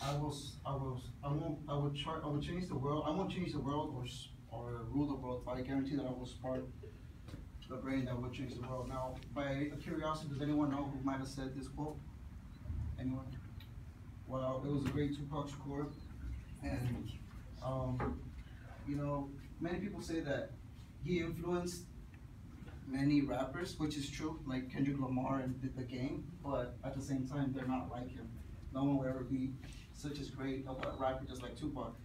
I would change the world. I won't change the world or rule the world, but I guarantee that I will spark the brain that would change the world. Now, by curiosity, does anyone know who might have said this quote? Anyone? Well, it was a great Tupac Shakur, and um, you know, many people say that he influenced many rappers, which is true, like Kendrick Lamar and The Game, but at the same time, they're not like him. No one will ever be such as great of a rapper just like Tupac.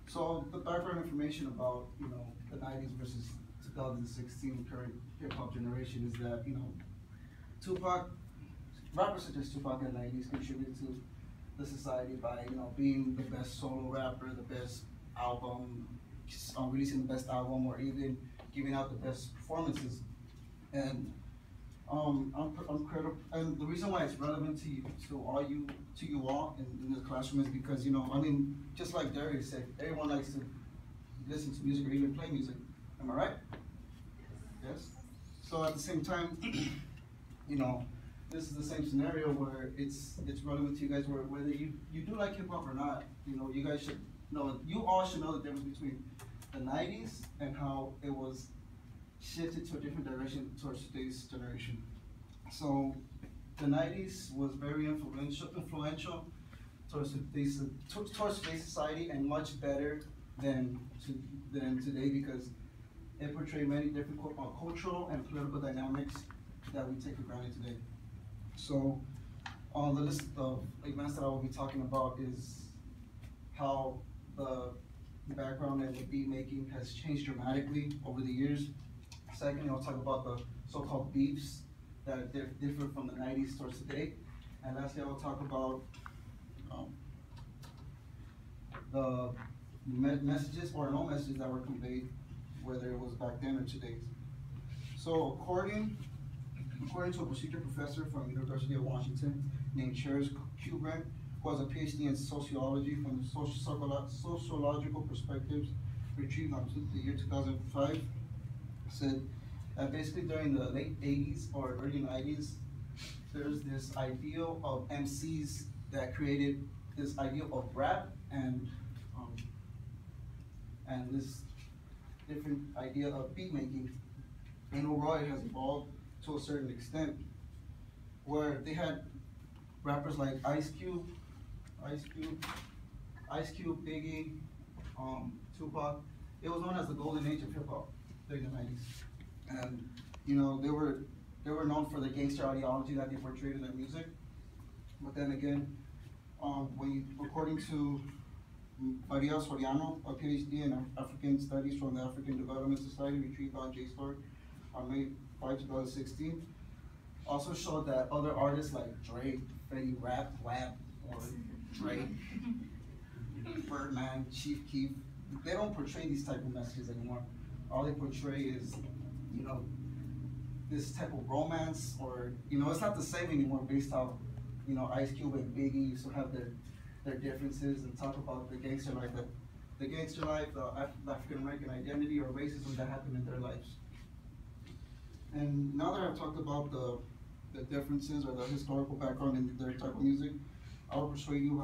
So the background information about the '90s versus 2016 current hip hop generation is that Tupac, rappers such as Tupac in the '90s contributed to the society by being the best solo rapper, the best album, releasing the best album, or even giving out the best performances. And I'm credible, and the reason why it's relevant to you, to you all in the classroom is because I mean, just like Darius said, everyone likes to listen to music or even play music. Am I right? Yes. So at the same time, this is the same scenario where it's relevant to you guys, where whether you do like hip hop or not, you guys should know, you all should know the difference between the '90s and how it was shifted to a different direction towards today's generation. So the '90s was very influential towards today's society, and much better than today, because it portrayed many different cultural and political dynamics that we take for granted today. So on the list of events that I will be talking about is how the background and the beat making has changed dramatically over the years. Second, I'll talk about the so-called beefs that differ from the '90s towards today. And lastly, I'll talk about the messages or no messages that were conveyed, whether it was back then or today. So according to a procedure professor from University of Washington named Charles Kubrick, who has a PhD in sociology from the sociological perspectives retrieved on the year 2005, said that basically during the late '80s or early '90s, there's this ideal of MCs that created this ideal of rap and this different idea of beat making. And overall, it has evolved to a certain extent, where they had rappers like Ice Cube, Biggie, Tupac. It was known as the golden age of hip hop during the '90s, and they were known for the gangster ideology that they portrayed in their music. But then again, according to Maria Soriano, a PhD in African Studies from the African Development Society, retrieved on JSTOR on May 5, 2016, also showed that other artists like Drake, Fetty Wap, or Drake, Birdman, Chief Keef, they don't portray these type of messages anymore. All they portray is, this type of romance, or it's not the same anymore. Based off, Ice Cube and Biggie used to have their differences and talk about the gangster life, the African American identity or racism that happened in their lives. And now that I've talked about the differences or the historical background in their type of music, I will persuade you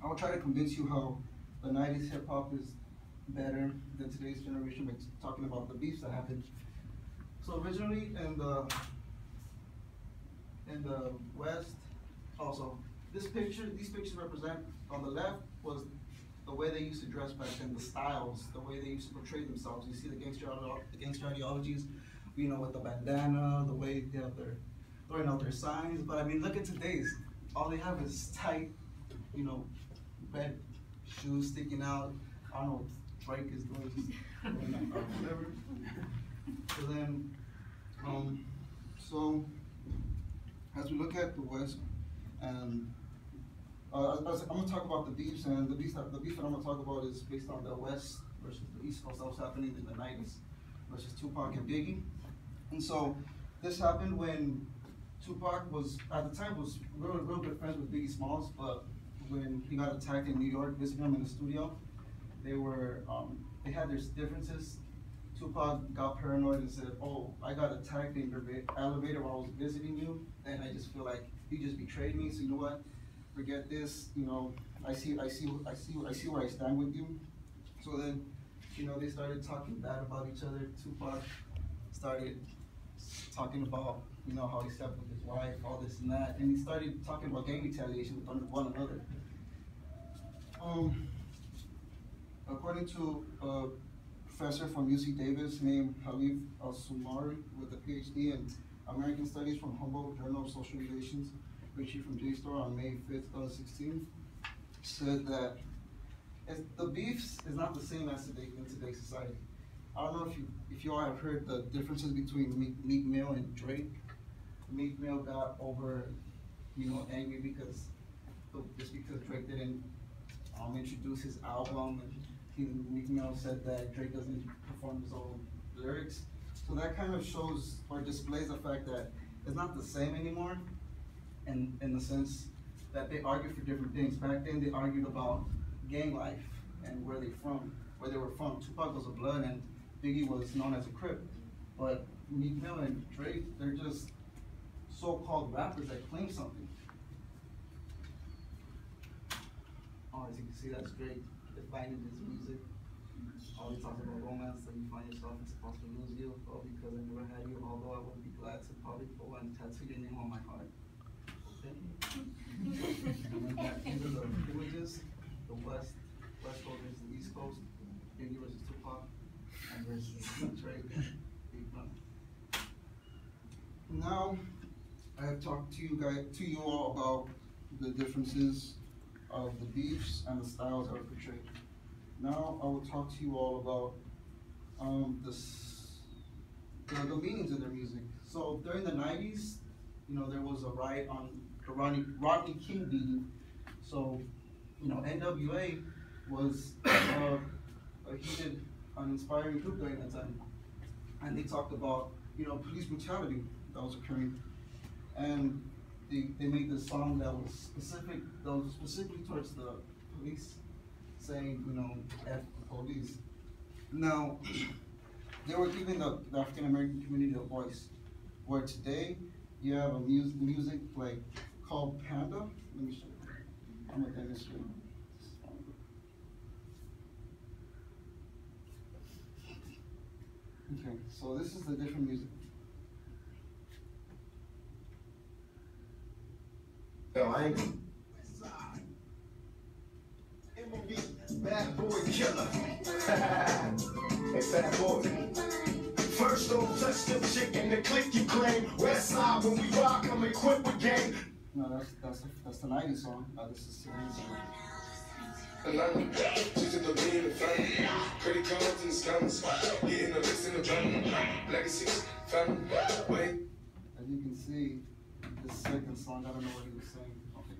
I will try to convince you how the '90s hip hop is better than today's generation by talking about the beefs that happened. So originally in the West, also these pictures represent, on the left was the way they used to dress back then, the styles, the way they used to portray themselves. You see the gangster ideologies, with the bandana, the way they have throwing out their signs. But I mean, look at today's. All they have is tight, red shoes sticking out. I don't know what Drake is doing, or whatever. So then, so as we look at the West, and I'm going to talk about the beefs, and the beef that I'm going to talk about is based on the West versus the East Coast that was happening in the '90s versus Tupac and Biggie. And so this happened when Tupac was, at the time, was real good friends with Biggie Smalls, but when he got attacked in New York, visiting him in the studio, they had their differences. Tupac got paranoid and said, "Oh, I got attacked in your elevator while I was visiting you, and I just feel like you just betrayed me. So you know what? forget this, you know, I see where I stand with you. So then, you know, they started talking bad about each other. Tupac started talking about, you know, how he slept with his wife, all this and that, and he started talking about gang retaliation with one another. According to a professor from UC Davis named Halif Al-Sumari with a PhD in American Studies from Humboldt Journal of Social Relations, issued from JSTOR on May 5th, 2016, said that the beefs is not the same as today in today's society. I don't know if you all have heard the differences between Meek Mill and Drake. Meek Mill got over, you know, angry because Drake didn't introduce his album, and Meek Mill said that Drake doesn't perform his own lyrics. So that kind of shows or displays the fact that it's not the same anymore, in the sense that they argue for different things. Back then they argued about gang life and where they were from. Tupac was a Blood and Biggie was known as a Crip. But Meek Mill and Drake, they're just so-called rappers that claim something. Oh, as you can see, that's Drake defining his music. Always talks about romance, that you find yourself and supposed to lose you. Oh, because I never had you, although I would be glad to probably go and tattoo your name on my heart. Okay? And then back into the images, the West Coast versus the East Coast, Biggie versus Tupac, and versus Drake. Now, I have talked to you all about the differences of the beefs and the styles that are portrayed. Now, I will talk to you all about the meanings of their music. So during the 90s, you know, there was a riot on the Rodney King beating. So, you know, NWA was a heated, uninspiring group during that time. And they talked about, you know, police brutality that was occurring. And they made this song that was specifically towards the police, saying, you know, F the police. Now, they were giving the African American community a voice, where today you have a music like called Panda. Let me show you. I'm a dentist. Okay, so this is the different music. Yo, I ain't bad boy killer. Hey, fat boy. First don't touch them chicken, the click you claim. West side when we rock, I'm equipped with game. No, that's the 90s song. This is today's song. She's in the being the family. Credit cards and scams. Getting the list in the van. Legacies, family. Wait. As you can see, the second song, I don't know what he was saying. Okay,